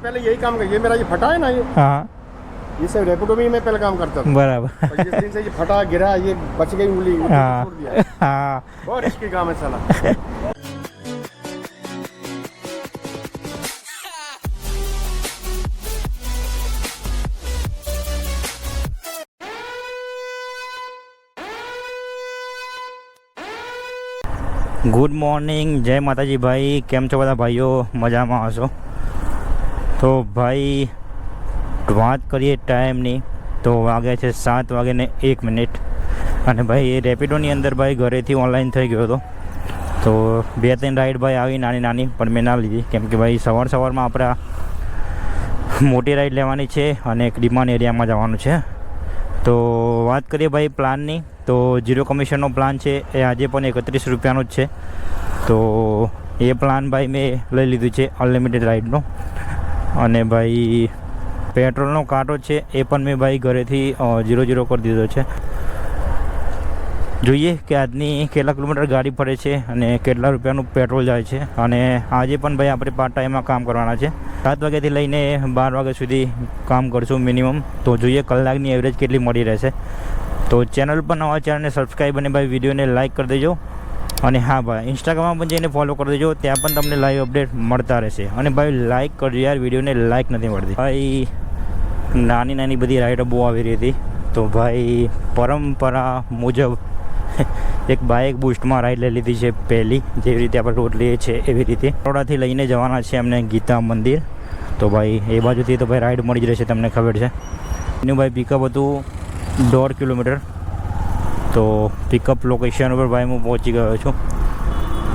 पहले यही काम कर, ये मेरा ये फटा है ना, ये हाँ ये सब रेपिडो में ही मैं पहले काम करता था। बराबर और जिस दिन से ये फटा गिरा, ये बच गई उंगली, वो हाँ छोड़ दिया। हाँ बहुत रिस्की काम है साला। ગુડ મોર્નિંગ, જય માતાજી ભાઈ. કેમ છો બધા ભાઈઓ? મજામાં હશો? તો ભાઈ વાત કરીએ ટાઈમની તો વાગ્યા છે 7:01 અને ભાઈ એ રેપિડોની અંદર ભાઈ ઘરેથી ઓનલાઈન થઈ ગયો હતો. તો 2-3 રાઈડ ભાઈ આવી નાની નાની, પણ મેં ના લીધી કેમ કે ભાઈ સવારમાં આપણે મોટી રાઈડ લેવાની છે અને એક ડિમાન્ડ એરિયામાં જવાનું છે. તો વાત કરીએ ભાઈ પ્લાનની, તો 0 કમિશનનો પ્લાન છે એ આજે પણ 31 રૂપિયાનો જ છે. તો એ પ્લાન ભાઈ મેં લઈ લીધું છે અનલિમિટેડ રાઈડનો. અને ભાઈ પેટ્રોલનો કાંટો છે એ પણ મેં ભાઈ ઘરેથી 0 કરી દીધો છે. જોઈએ કે આજની કેટલા કિલોમીટર ગાડી ફરે છે અને કેટલા રૂપિયાનું પેટ્રોલ જાય છે. અને આજે પણ ભાઈ આપણે પાર્ટ ટાઈમમાં કામ કરવાના છે. 7 વાગ્યાથી લઈને 12 વાગ્યા સુધી કામ કરશું મિનિમમ. તો જોઈએ કલાકની એવરેજ કેટલી મળી રહેશે. તો ચેનલ પર નવા ચેનલને સબસ્ક્રાઈબ અને ભાઈ વિડીયોને લાઇક કરી દેજો. અને હા ભાઈ ઇન્સ્ટાગ્રામમાં પણ જઈને ફોલો કરી દેજો, ત્યાં પણ તમને લાઈવ અપડેટ મળતા રહેશે. અને ભાઈ લાઇક કરજો યાર, વિડીયોને લાઇક નથી મળતી ભાઈ. નાની નાની બધી રાઈડો બહુ આવી રહી હતી. તો ભાઈ પરંપરા મુજબ એક બાઇક બૂસ્ટમાં રાઈડ લઈ લીધી છે પહેલી, જેવી રીતે આપણે રોડ લઈએ છીએ એવી રીતે. બરોડાથી લઈને જવાના છે અમને ગીતા મંદિર. તો ભાઈ એ બાજુથી તો ભાઈ રાઈડ મળી જ રહેશે, તમને ખબર છે. એનું ભાઈ પિકઅપ હતું 1.5 કિલોમીટર. તો પિકઅપ લોકેશન ઉપર ભાઈ હું પહોંચી ગયો છું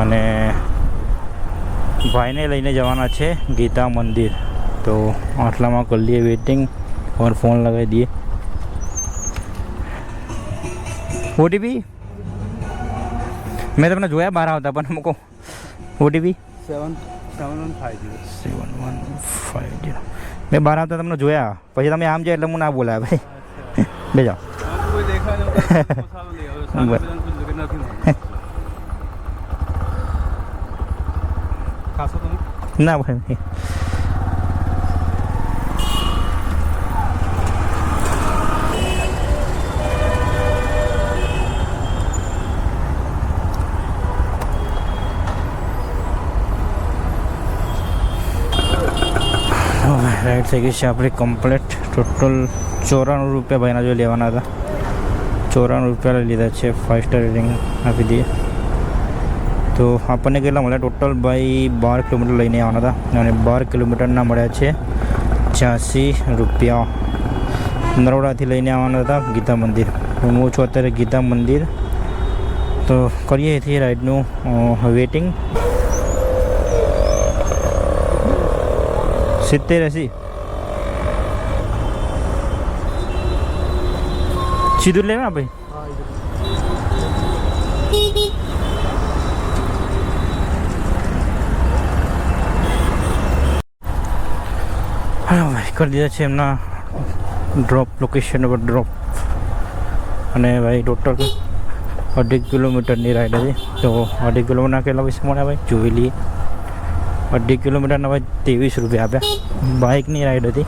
અને ભાઈને લઈને જવાના છે ગીતા મંદિર. તો આટલામાં કરી લઈએ વેઇટિંગ और ફોન લગાવી દઈએ. ઓટીપી મેં તમને જોયા બહાર આવતા, પણ મૂકો ઓટીપી 7150. મેં બહાર આવતા તમને જોયા, પછી તમે આમ જાય એટલે હું ના બોલાયા ભાઈ. બે જાઓ ના ભાઈ. રાઈડ થઈ ગઈ છે આપણી કમ્પ્લીટ. ટોટલ 94 રૂપિયા ભાઈના જો લેવાના હતા. 94 રૂપિયા લઈ લીધા છે. 5 સ્ટાર રેટિંગ આપી દઈએ. તો આપણને કેટલા મળ્યા ટોટલ ભાઈ? 12 કિલોમીટર લઈને આવવાના હતા અને 12 કિલોમીટરના મળ્યા છે 86 રૂપિયા. નરોડાથી લઈને આવવાના હતા ગીતા મંદિર. હું છું અત્યારે ગીતા મંદિર. તો કરીએ છીએ રાઈડનું વેટિંગ. 70-80 સીધું લેવા ભાઈ. હા ભાઈ કરી દીધા છે એમના ડ્રોપ લોકેશન ઉપર ડ્રોપ. અને ભાઈ ટોટલ 2.5 કિલોમીટરની રાઈડ હતી. તો 2.5 કિલોમીટરના કેટલા પૈસા મળ્યા ભાઈ જોઈ લઈએ. 2.5 કિલોમીટરના ભાઈ 23 રૂપિયા આપ્યા. બાઇકની રાઈડ હતી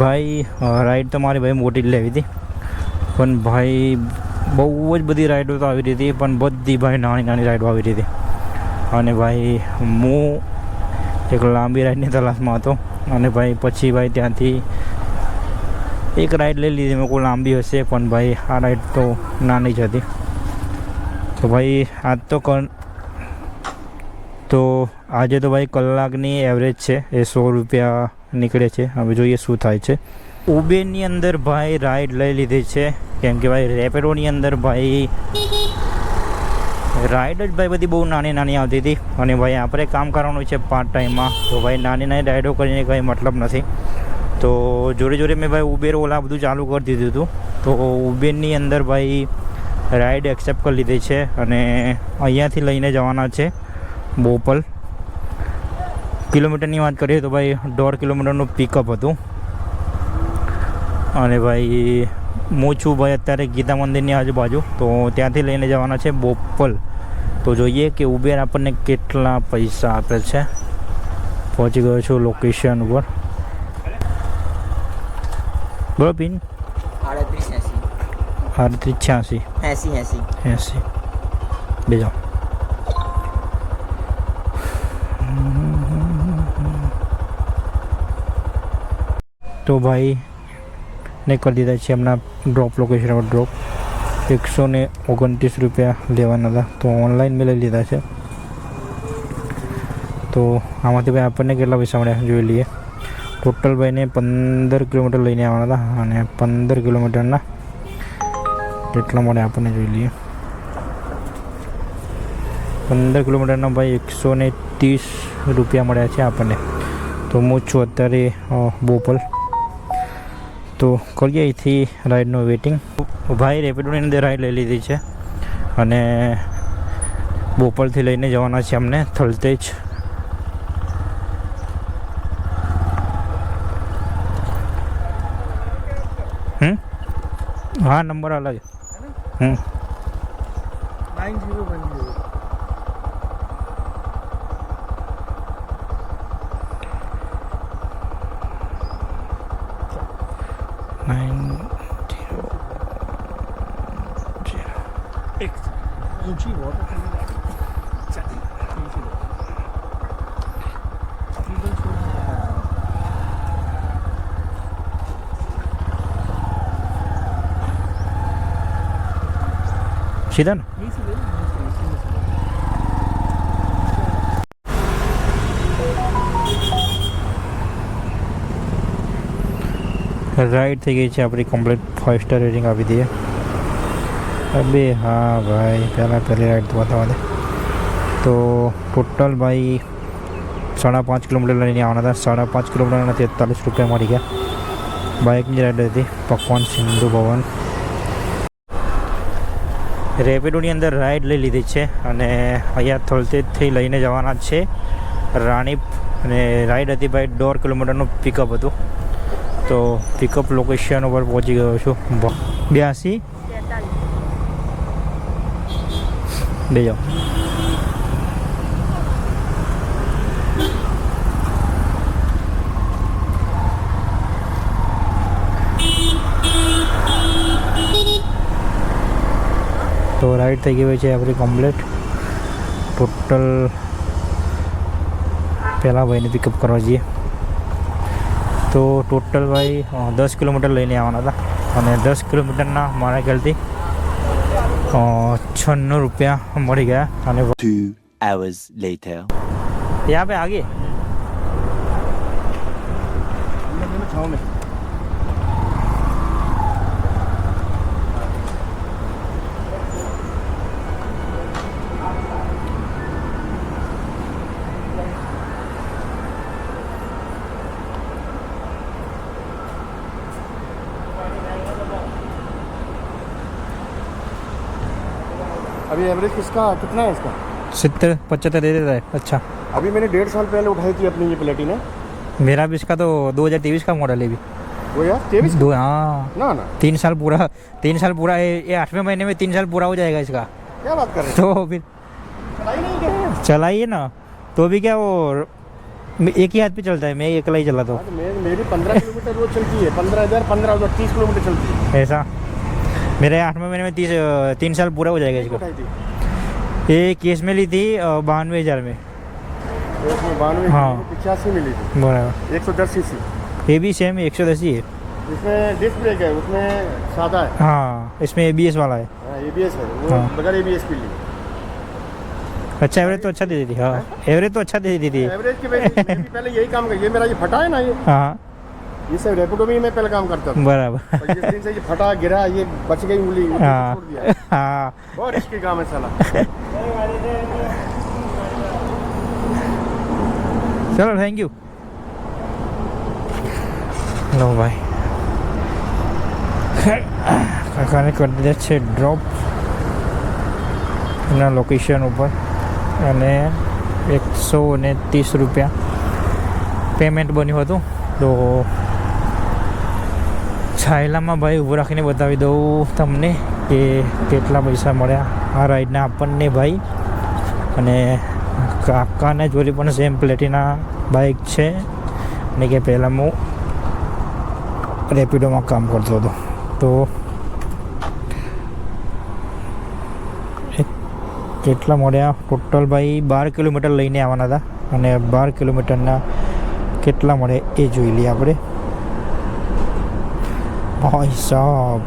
ભાઈ. રાઈડ તો મારી ભાઈ મોટી જ લેવી હતી, પણ ભાઈ બહુ જ બધી રાઈડો તો આવી રહી હતી, પણ બધી ભાઈ નાની નાની રાઈડો આવી રહી હતી. અને ભાઈ હું એક લાંબી રાઈડની તલાશમાં હતો અને ભાઈ પછી ભાઈ ત્યાંથી એક રાઈડ લઈ લીધી. મેં કોઈ લાંબી હશે, પણ ભાઈ આ રાઈડ તો નાની જ હતી. તો ભાઈ આજ તો આજે તો ભાઈ કલાકની એવરેજ છે એ 100 રૂપિયા નીકળે છે. હવે જોઈએ શું થાય છે. ઉબેરની અંદર ભાઈ રાઈડ લઈ લીધી છે કેમ કે ભાઈ રેપિડોની અંદર ભાઈ રાઈડ જ ભાઈ બધી બહુ નાની નાની આવતી હતી. અને ભાઈ આપણે કામ કરવાનું છે પાર્ટ ટાઈમમાં, તો ભાઈ નાની નાની રાઈડો કરીને કંઈ મતલબ નથી. તો જોડે જોડે મેં ભાઈ ઉબેર ઓલા બધું ચાલુ કરી દીધું હતું. તો ઉબેરની અંદર ભાઈ રાઈડ એક્સેપ્ટ કરી લીધી છે અને અહીંયાથી લઈને જવાના છે બોપલ. કિલોમીટરની વાત કરીએ તો ભાઈ 1.5 કિલોમીટરનું પિકઅપ હતું. અને ભાઈ હું છું ભાઈ અત્યારે ગીતા મંદિરની આજુબાજુ, તો ત્યાંથી લઈને જવાના છે બોપલ. તો જોઈએ કે ઉબેર આપણને કેટલા પૈસા આપે છે. પહોંચી ગયો છું લોકેશન ઉપર. બોલો પિન 3886 80 બેજો. તો ભાઈ ને કરી દીધા છે એમના ડ્રોપ લોકેશન પર ડ્રોપ. 129 રૂપિયા લેવાના હતા તો ઓનલાઈન મેં લઈ લીધા છે. તો આમાંથી ભાઈ આપણને કેટલા પૈસા મળ્યા જોઈ લઈએ. ટોટલ ભાઈને 15 કિલોમીટર લઈને આવવાના હતા અને 15 કિલોમીટરના કેટલા મળે આપણને જોઈ લઈએ. 15 કિલોમીટરના ભાઈ 130 રૂપિયા મળ્યા છે આપણને. તો હું છું અત્યારે બોપલ. તો કરીએ અહીંથી રાઈડનું વેઇટિંગ. ભાઈ રેપિડોની અંદર રાઈડ લઈ લીધી છે અને બોપલથી લઈને જવાના છે અમને થલતેજ. हाँ नंबर अलग है. 90 सीधा ना. રાઈડ થઈ ગઈ છે આપણી કમ્પ્લીટ. 5 સ્ટાર રેટિંગ આપી દઈએ. અબે હા ભાઈ પહેલી રાઈડ તો બતાવવા દે. તો ટોટલ ભાઈ 5.5 કિલોમીટર લઈને આવવાના હતા. 5.5 કિલોમીટરના 43 રૂપિયા મળી ગયા. બાઇકની રાઈડ હતી પકવાન સિંધુ ભવન. રેપિડોની અંદર રાઈડ લઈ લીધી છે અને અહીંયા થલતેજથી લઈને જવાના છે રાણીપ. અને રાઈડ હતી ભાઈ 1.5 કિલોમીટરનું પિકઅપ હતું. તો પિકઅપ લોકેશન ઉપર પહોંચી ગયો છું. 82 બે જાઓ. તો રાઈડ થઈ ગઈ છે આપણી કમ્પ્લીટ. ટોટલ પહેલાં ભાઈને પિકઅપ કરવા જઈએ. તો ટોટલ ભાઈ 10 કિલોમીટર લઈને આવવાના હતા અને 10 કિલોમીટરના મારા ખ્યાલથી 96 રૂપિયા મળી ગયા. અને 2 hours later. यहाँ पे आगे अभी एवरेज किसका कितना है इसका? 70-75 दे देता है. अच्छा अभी मैंने 1.5 साल पहले उठाई थी अपनी ये प्लेटिना. मेरा भी इसका तो 2023 का मॉडल है भी. वो यार 23 दो हाँ ना ना 3 साल पूरा ये 8वें महीने में 3 साल पूरा हो जाएगा इसका. क्या बात कर रहे तो फिर चलाई नहीं क्या? चलाइए ना. तो भी क्या वो एक ही हाथ पे चलता है. मैं अकेला ही चलाता हूँ. मेरी 15 किलोमीटर रोज चलती है. 15,000 30 किलोमीटर चलती है. ऐसा मेरे 8वें महीने में 3 साल पूरा हो जाएगा इसका. उठाई थी ये केस में ली थी 92,000 में. 92 हाँ. 85 मिली थी. बराबर. 110 सीसी. ये भी सेम 110 ही है. इसमें डिस्क ब्रेक है, उसमें सादा है. हाँ इसमें ABS वाला है. ABS है वो. हाँ. बगैर ABS की ली. अच्छा एवरेज तो अच्छा दे देती. हाँ एवरेज तो अच्छा दे देती थी. एवरेज के पहले यही काम कर. ये मेरा ये फटा है ना ये हाँ ये सब रेपिडो में ही मैं पहले काम करता था. बराबर. और जिस दिन से ये फटा गिरा ये बच गई उंगली हाँ छोड़ दिया. हाँ बहुत रिस्की काम है साला. चलो थैंक यू. લો ભાઈ કાકાને કરી દીધા છે ડ્રોપ એના લોકેશન ઉપર અને 130 રૂપિયા પેમેન્ટ બન્યું હતું. તો છાયલામાં ભાઈ ઊભું રાખીને બતાવી દઉં તમને કે કેટલા પૈસા મળ્યા આ રાઈડના આપણને ભાઈ. અને કાકાને જોડી પણ સેમ પ્લેટિના બાઇક છે અને કે પહેલાં હું રેપિડોમાં કામ કરતો હતો. તો કેટલા મળ્યા ટોટલ ભાઈ 12 કિલોમીટર લઈને આવવાના હતા અને 12 કિલોમીટરના કેટલા મળે એ જોઈ લઈએ આપણે. ભાઈ સાહેબ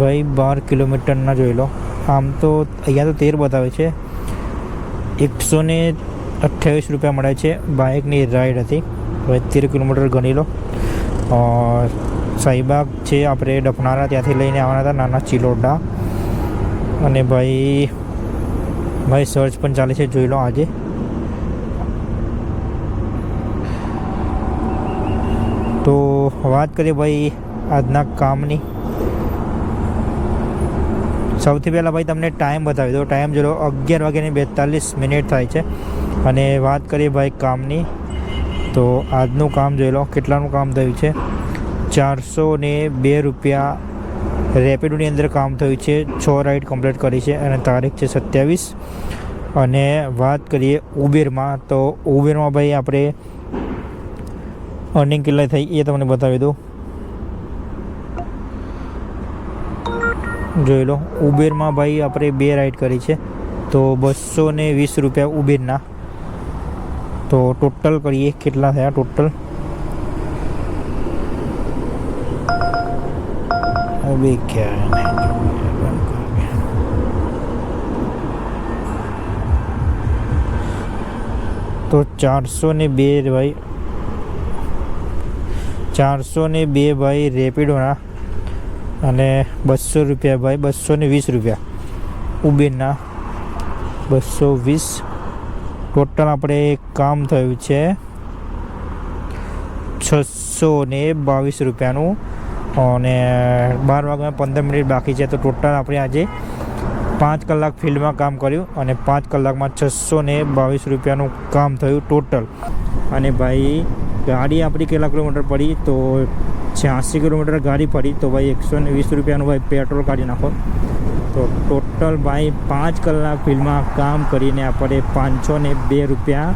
ભાઈ 12 કિલોમીટરના જોઈ લો. આમ તો અહીંયા તો 13 બતાવે છે. 128 રૂપિયા મળે છે. બાઇકની રાઈડ હતી. હવે 13 કિલોમીટર ગણી લો. સાઈબાગ છે આપણે ડફનારા ત્યાંથી લઈને આવવાના હતા, નાના ચિલોડા. અને ભાઈ સર્ચ પણ ચાલે છે, જોઈ લો આજે. તો વાત કરીએ ભાઈ આજના કામની. સૌથી પહેલાં ભાઈ તમને ટાઈમ બતાવી દો. ટાઈમ જોઈ લો 11:42 થાય છે. અને વાત કરીએ ભાઈ કામની, તો આજનું કામ જોઈ લો કેટલાનું કામ થયું છે. 402 રૂપિયા રેપિડોની અંદર કામ થયું છે. 6 રાઇડ કમ્પ્લીટ કરી છે અને તારીખ છે 27. અને વાત કરીએ ઉબેરમાં, તો ઉબેરમાં ભાઈ આપણે અર્નિંગ કેટલા થઈ એ તમને બતાવી દઉં. જોઈ લો ઉબેરમાં ભાઈ આપણે 2 રાઇડ કરી છે, તો 220 રૂપિયા ઉબેરના. તો ટોટલ કરીએ કેટલા થયા ટોટલ. હવે તો 402 ભાઈ 402 ભાઈ રેપિડોના અને 200 રૂપિયા ભાઈ 220 રૂપિયા ઉબેરના. 220 ટોટલ આપણે કામ થયું છે 622 રૂપિયાનું. અને 12:15 બાકી છે. તો ટોટલ આપણે આજે 5 કલાક ફિલ્ડમાં કામ કર્યું અને 5 કલાકમાં 622 રૂપિયાનું કામ થયું ટોટલ. અને ભાઈ ગાડી આપણી કેટલા કિલોમીટર પડી, તો 86 કિલોમીટર ગાડી પડી. તો ભાઈ 120 રૂપિયાનું ભાઈ પેટ્રોલ કાઢી નાખો. તો ટોટલ ભાઈ 5 કલાક ફિલ્ડમાં કામ કરીને આપણે 502 રૂપિયા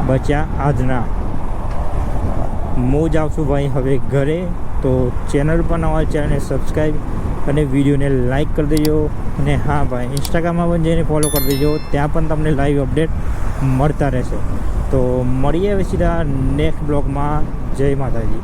બચ્યા આજના. હું જ આવશું ભાઈ હવે ઘરે. તો ચેનલ પર નવા ચેનલને સબસ્ક્રાઈબ અને વિડીયોને લાઈક કરી દેજો. અને હા ભાઈ ઇન્સ્ટાગ્રામમાં પણ જઈને ફોલો કરી દેજો, ત્યાં પણ તમને લાઈવ અપડેટ મળતા રહેશે. તો મળીએ હવે સીધા નેક્સ્ટ બ્લોગમાં. જય માતાજી.